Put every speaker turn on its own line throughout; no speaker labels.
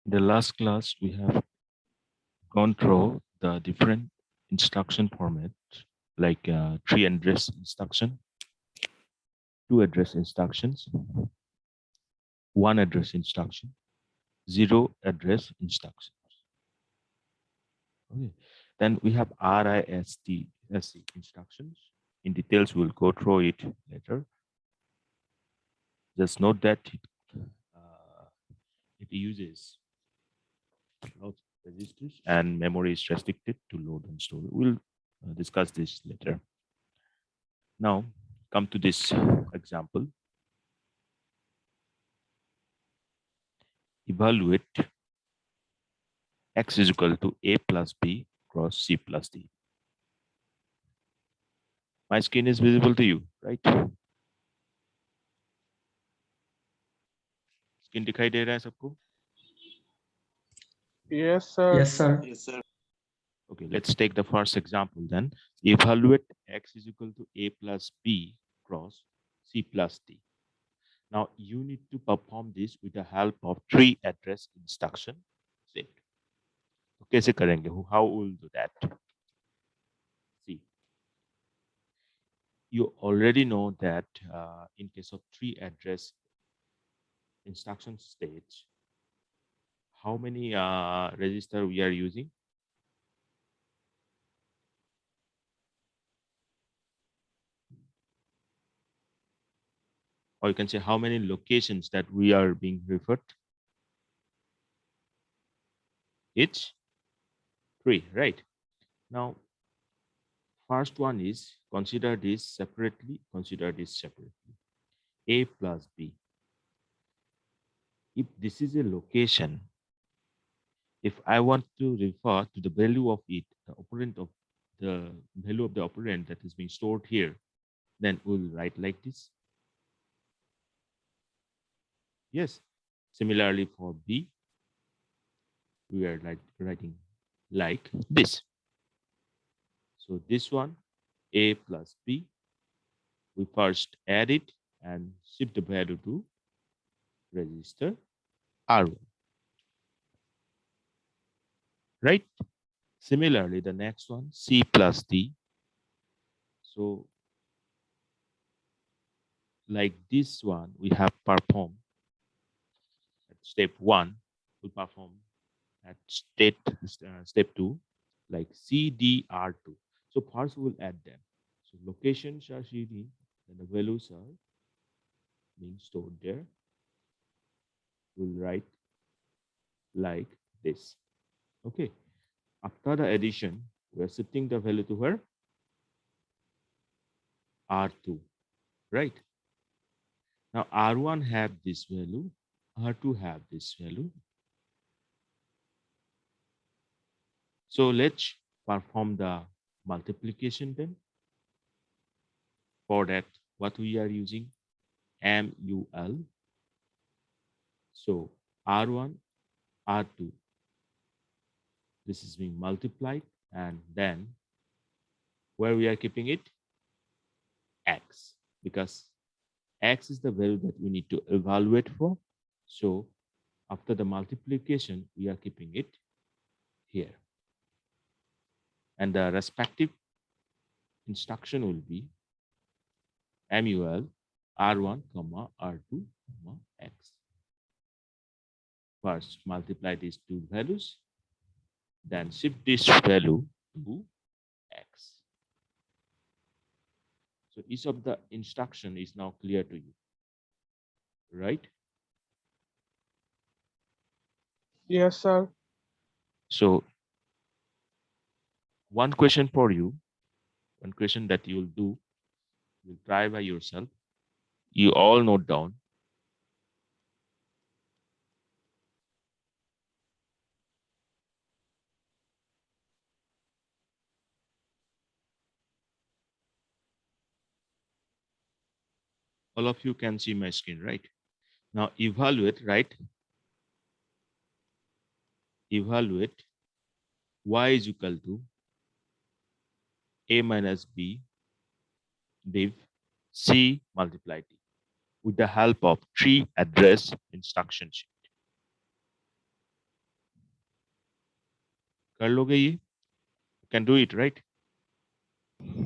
In the last class, we have gone through the different instruction formats like tree address instruction, two address instructions, one address instruction, zero address instructions. Okay. Then we have RISC instructions. In details, we'll go through it later. Just note that it uses load registers and memory is restricted to load and store. We'll discuss this later. Now, come to this example. Evaluate x is equal to a plus b cross c plus d. My screen is visible to you, right? Screen दिखाई दे रहा है सबको?
Yes, sir.
Yes, sir.
Yes, sir.
Okay, let's take the first example then. Evaluate x is equal to a plus b cross c plus d. Now you need to perform this with the help of tree address instruction set. तो कैसे करेंगे? How will do that? See, you already know that in case of tree address instruction stage, how many register we are using? Or you can say how many locations that we are being referred? It's 3, right? Now, first one is consider this separately, A plus B. If this is a location, if I want to refer to the value of it, the value of the operand that is being stored here, then we'll write like this. Yes. Similarly for B, we are writing like this. So this one, A plus B, we first add it and shift the value to register R1. Right? Similarly, the next one, C plus D. So like this one, we have performed at step 1, we perform at step 2, like CDR2. So first we'll add them. So locations are CD, and the values are being stored there. We'll write like this. Okay. After the addition, we're shifting the value to where? R2, right? Now R1 have this value, R2 have this value. So let's perform the multiplication then. For that, what we are using? MUL. So R1, R2. This is being multiplied, and then where we are keeping it? X, because X is the value that we need to evaluate for. So after the multiplication, we are keeping it here. And the respective instruction will be MUL R1, R2, X. First, multiply these two values, then shift this value to X. So each of the instruction is now clear to you, right?
Yes, sir.
So one question for you, one question that you'll do, you'll try by yourself. You all note down. All of you can see my screen, right? Now evaluate, right? Evaluate y is equal to a minus b div c multiply d with the help of tree address instruction sheet. कर लोगे ये? Can do it, right?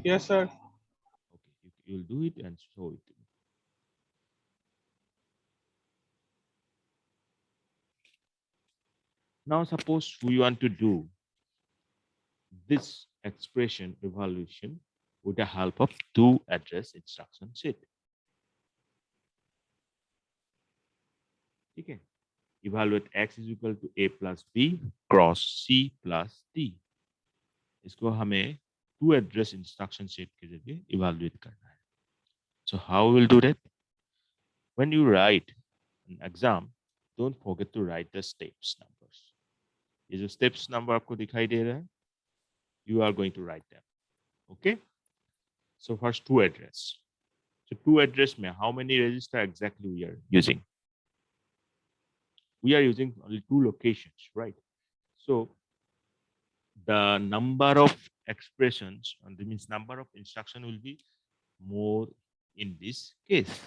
Yes, sir.
Okay, you'll do it and show it to me. Now suppose we want to do this expression evaluation with the help of two address instruction set. Okay. Evaluate x is equal to a plus b cross c plus d. इसको हमें two address instruction set के जरिए evaluate करना है. So how we'll do that? When you write an exam, don't forget to write the steps numbers. ये जो steps number आपको दिखाई दे रहा है, you are going to write them. Okay. So first two address. So two address में how many register exactly we are using? We are using only two locations, right? So the number of expressions, and that means number of instruction will be more in this case.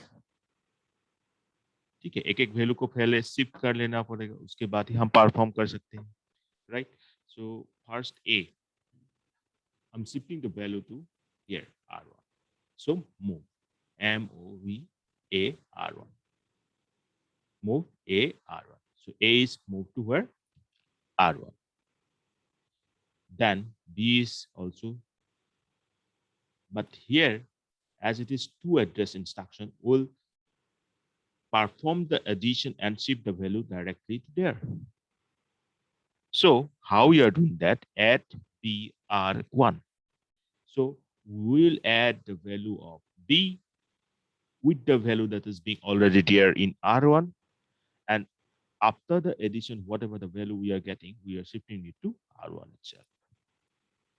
ठीक है, एक एक value को पहले shift कर लेना पड़ेगा, उसके बाद ही हम परफॉर्म कर सकते हैं, right? So first A, I'm shifting the value to here R1. So move MOV A R1. Move A R1. So A is moved to where? R1. Then B is also, but here as it is two address instruction, will perform the addition and shift the value directly to there. So how we are doing that? Add BR1. So we'll add the value of B with the value that is being already there in R1, and after the addition, whatever the value we are getting, we are shifting it to R1 itself.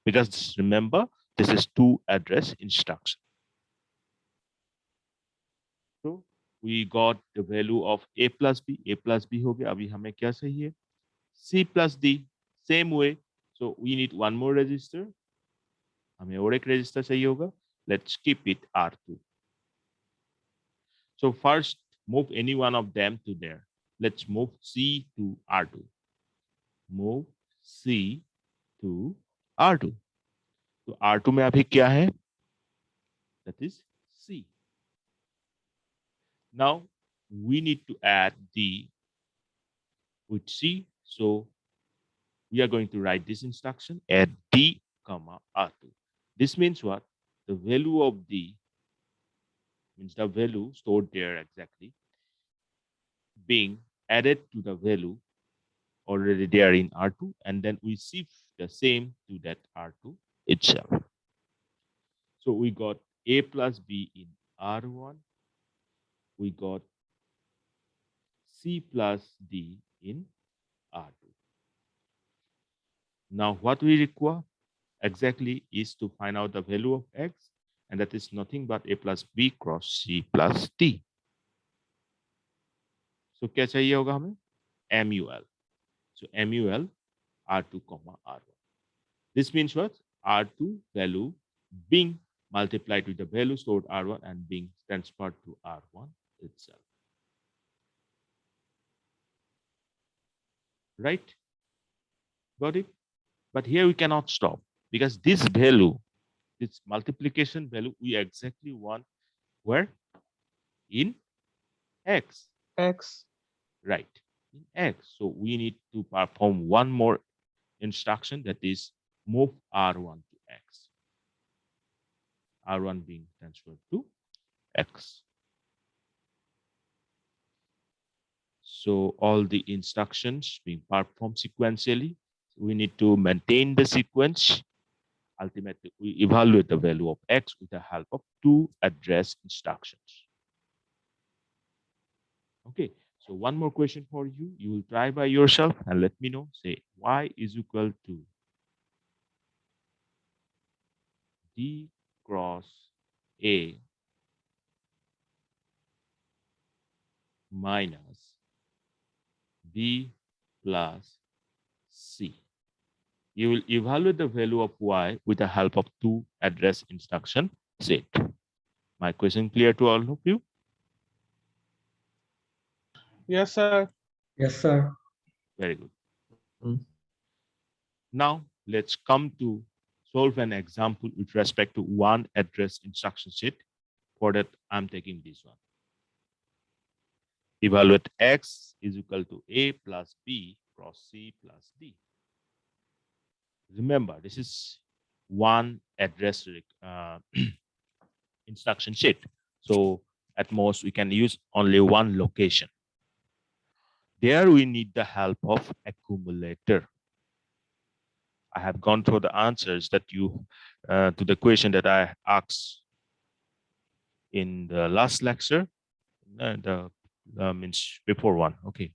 Because remember, this is two address instruction. So we got the value of A plus B. A plus B हो गया. अभी हमें क्या चाहिए? C plus D. Same way. So we need one more register. हमें और एक register चाहिए होगा. Let's keep it R2. So first move any one of them to there. Let's move C to R2. Move C to R2. तो R2 में अभी क्या है? That is C. Now we need to add D with C. So we are going to write this instruction, add D comma R2. This means what? The value of D means the value stored there exactly being added to the value already there in R2, and then we shift the same to that R2 itself. So we got A plus B in R1. We got C plus D in R2. Now what we require exactly is to find out the value of X, and that is nothing but A plus B cross C plus D. So क्या चाहिए होगा हमें? MUL. So MUL R2 comma R1. This means what? R2 value being multiplied with the value stored R1 and being transferred to R1 itself. Right? Got it? But here we cannot stop because this value, this multiplication value, we exactly want where? In X.
X.
Right. In X. So we need to perform one more instruction, that is move R1 to X. R1 being transferred to X. So all the instructions being performed sequentially. We need to maintain the sequence. Ultimately, we evaluate the value of X with the help of two address instructions. Okay, so one more question for you. You will try by yourself and let me know. Say Y is equal to D cross A minus B plus C. You will evaluate the value of Y with the help of two address instruction set. My question clear to all of you?
Yes, sir.
Yes, sir.
Very good. Now let's come to solve an example with respect to one address instruction set. For that, I'm taking this one. Evaluate X is equal to A plus B cross C plus D. Remember, this is one address instruction set. So at most, we can use only one location. There we need the help of accumulator. I have gone through the answers that you to the question that I asked in the last lecture, the means before one. Okay,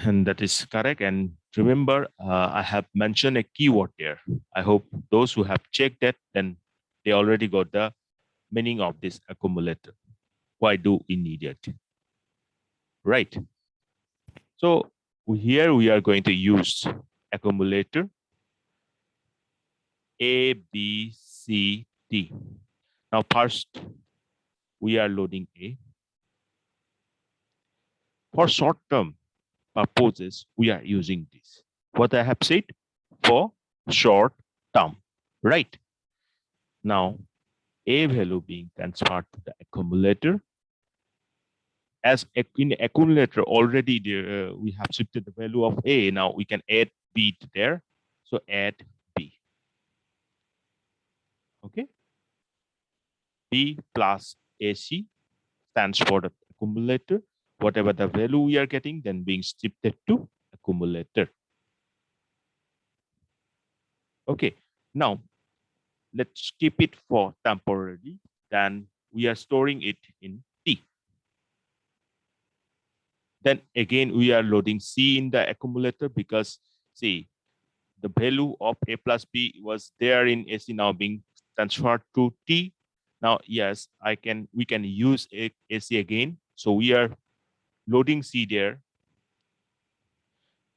and that is correct. And remember, I have mentioned a keyword there. I hope those who have checked that, then they already got the meaning of this accumulator. Why do we need it? Right. So here we are going to use accumulator A, B, C, D. Now first, we are loading A. For short-term purposes, we are using this. What I have said, for short term, right? Now, A value being transferred to the accumulator. As in accumulator already there, we have shifted the value of A. Now we can add B to there. So add B. Okay. B plus AC stands for the accumulator. Whatever the value we are getting, then being shifted to accumulator. Okay. Now let's keep it for temporarily. Then we are storing it in T. Then again, we are loading C in the accumulator because see, the value of A plus B was there in AC, now being transferred to T. Now, yes, we can use AC again. So we are loading C there.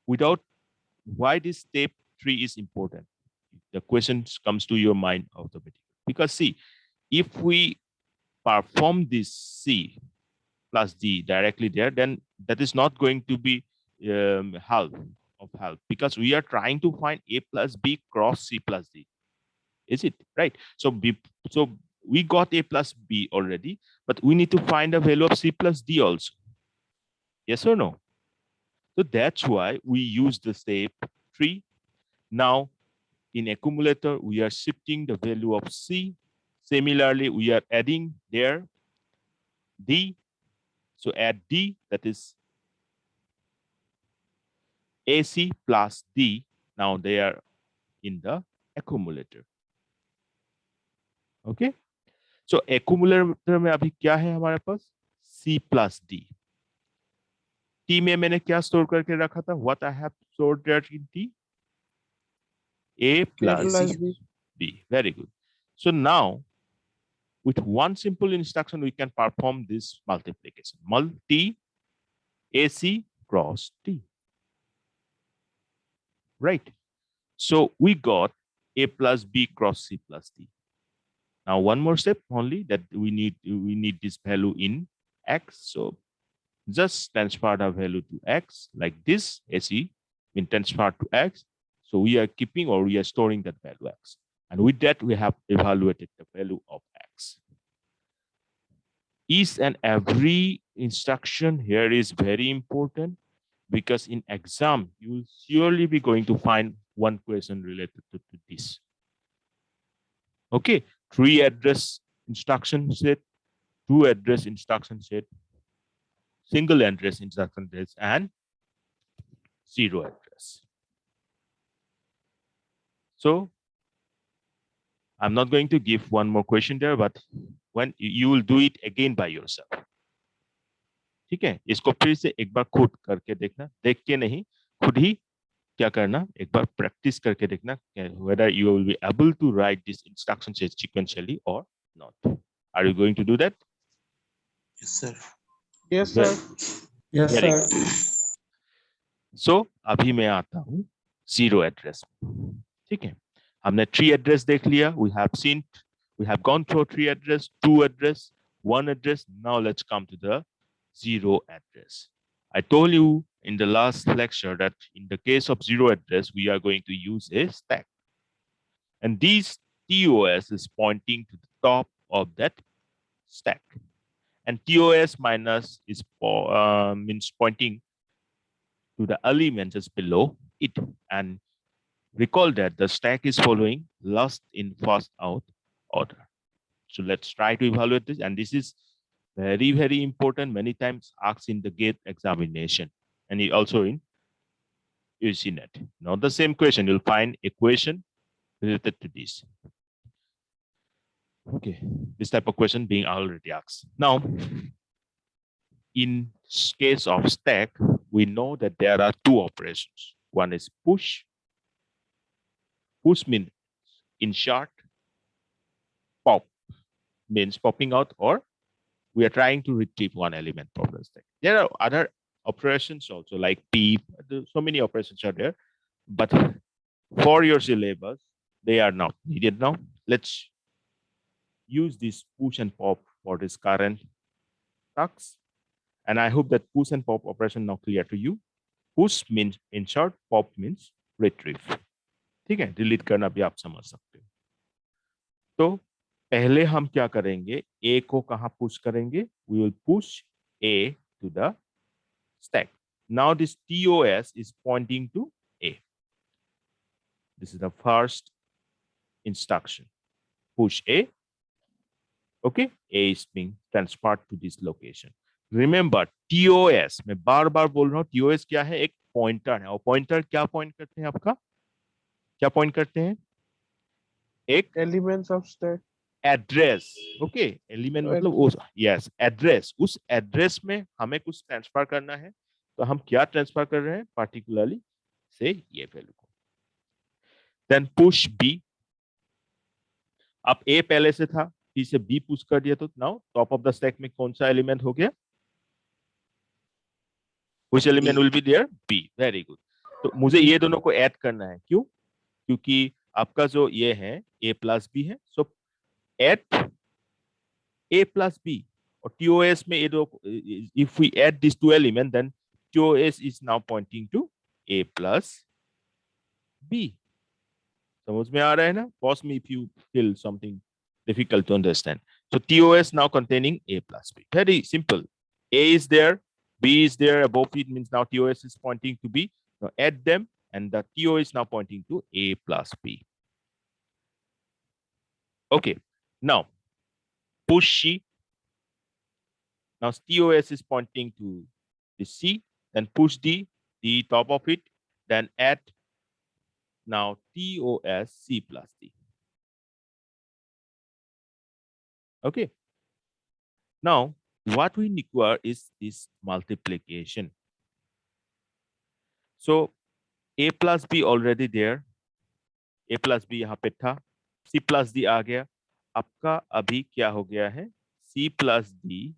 Why this step 3 is important? The question comes to your mind automatically. Because see, if we perform this C plus D directly there, then that is not going to be half of half, because we are trying to find A plus B cross C plus D. Is it right? So we got A plus B already, but we need to find the value of C plus D also. Yes or no? So that's why we use the step 3. Now in accumulator, we are shifting the value of C. Similarly, we are adding there D. So add D, that is AC plus D. Now they are in the accumulator. Okay. So accumulator में अभी क्या है हमारे पास? C plus D. T में मैंने क्या store करके रखा था? What I have stored there in T? A plus B. Very good. So now, with one simple instruction, we can perform this multiplication. Multi AC cross T. Right. So we got A plus B cross C plus D. Now one more step only, that we need this value in X. So just transfer the value to X like this. AC been transferred to X. So we are keeping, or we are storing that value X. And with that, we have evaluated the value of X. Each and every instruction here is very important, because in exam, you will surely be going to find one question related to this. Okay, 3 address instruction set, 2 address instruction set, single address instruction set, and 0 address. So I'm not going to give one more question there, but when you will do it again by yourself. ठीक है, इसको फिर से एक बार खुद करके देखना, देख के नहीं, खुद ही क्या करना, एक बार प्रैक्टिस करके देखना, whether you will be able to write this instruction set sequentially or not. Are you going to do that?
Yes, sir. Yes, sir.
Yes,
Very
sir.
good. So अभी मैं आता हूँ 0 address. ठीक है, हमने 3 address देख लिया. We have gone through 3 address, 2 address, 1 address. Now let's come to the 0 address. I told you in the last lecture that in the case of zero address, we are going to use a stack. And these TOS is pointing to the top of that stack. And TOS minus is means pointing to the element just below it. And recall that the stack is following last in, first out order. So let's try to evaluate this. And this is very, very important. Many times asked in the GATE examination and also in UGCNet. Now the same question, you'll find a question related to this. Okay, this type of question being already asked. Now, in case of stack, we know that there are two operations. One is push. Push means insert. Pop means popping out, or we are trying to retrieve one element from the stack. There are other operations also like peep. So many operations are there, but for your syllabus, they are not needed now. Let's use this push and pop for this current task. And I hope that push and pop operation now clear to you. Push means insert, pop means retrieve. ठीक है, delete करना भी आप समझ सकते हो. तो पहले हम क्या करेंगे, ए को कहां पुश करेंगे, we will push A to the stack. Now this TOS is pointing to A. This is the first instruction. Push A. Okay, A is being transferred to this location. Remember TOS, मैं बार बार बोल रहा हूं, TOS क्या है, एक pointer है. और pointer क्या पॉइंट करते हैं, आपका क्या पॉइंट करते हैं, एक
Elements of stack.
Address. Okay, element मतलब उस, यस, एड्रेस. उस एड्रेस में हमें कुछ ट्रांसफर करना है, तो हम क्या ट्रांसफर कर रहे हैं, पार्टिकुलरली से ये वैल्यू को. Then push B. अब ए पहले से था, बी से बी पुश कर दिया, तो now top of the stack में कौन सा एलिमेंट हो गया, which element will be there, B. Very good. तो मुझे ये दोनों को ऐड करना है, क्यों, क्योंकि आपका जो ये है ए प्लस बी है. सो add A plus B, or TOS में if we add these two elements, then TOS is now pointing to A plus B. समझ में आ रहा है ना? Pause me if you feel something difficult to understand. So TOS now containing A plus B. Very simple. A is there, B is there, above it means now TOS is pointing to B. Now add them, and the TO is now pointing to A plus B. Okay, now push C. Now TOS is pointing to the C, then push D, the top of it, then add now TOS C plus D. Okay. Now, what we require is this multiplication. So A plus B already there. A plus B यहाँ पे था. C plus D आ गया. आपका अभी क्या हो गया है? C plus D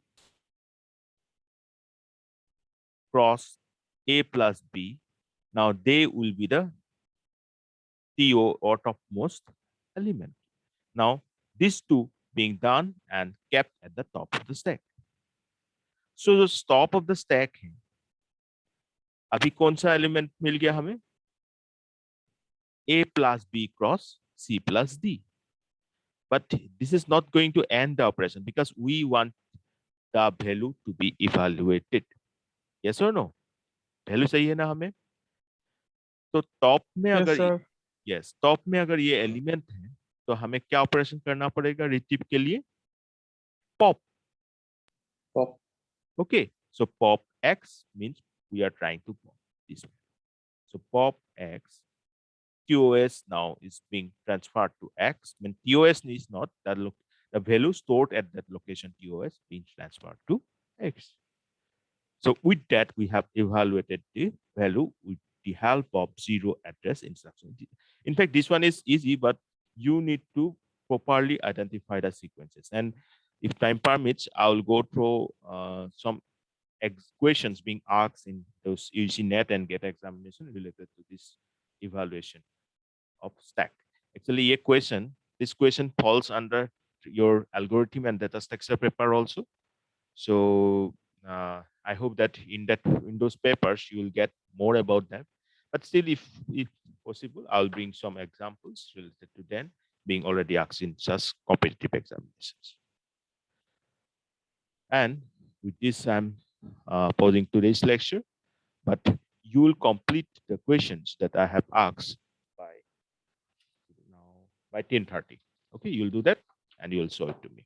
cross A plus B. Now they will be the TO or topmost element. Now these two being done and kept at the top of the stack. So the top of the stack है. अभी कौन सा element मिल गया हमें? A plus B cross C plus D. But this is not going to end the operation because we want the value to be evaluated. Yes or no? Value सही है ना हमें? तो टॉप में
Yes,
अगर
sir.
Yes, top में अगर ये एलिमेंट है, तो हमें क्या ऑपरेशन करना पड़ेगा रिट्रीव के लिए? Pop.
Pop.
Okay, so pop X means we are trying to pop this one. So pop X, TOS now is being transferred to X. When TOS is not, that look, the value stored at that location TOS being transferred to X. So with that, we have evaluated the value with the help of zero address instruction. In fact, this one is easy, but you need to properly identify the sequences. And if time permits, I'll go through some questions being asked in those UGCNet and GATE examination related to this evaluation of stack. Actually, this question falls under your algorithm and data structure paper also. So I hope that in those papers you will get more about them. But still, if possible, I'll bring some examples related to them being already asked in just competitive examinations. And with this, I'm pausing today's lecture. But you will complete the questions that I have asked by now by 10:30. Okay, you'll do that and you'll show it to me.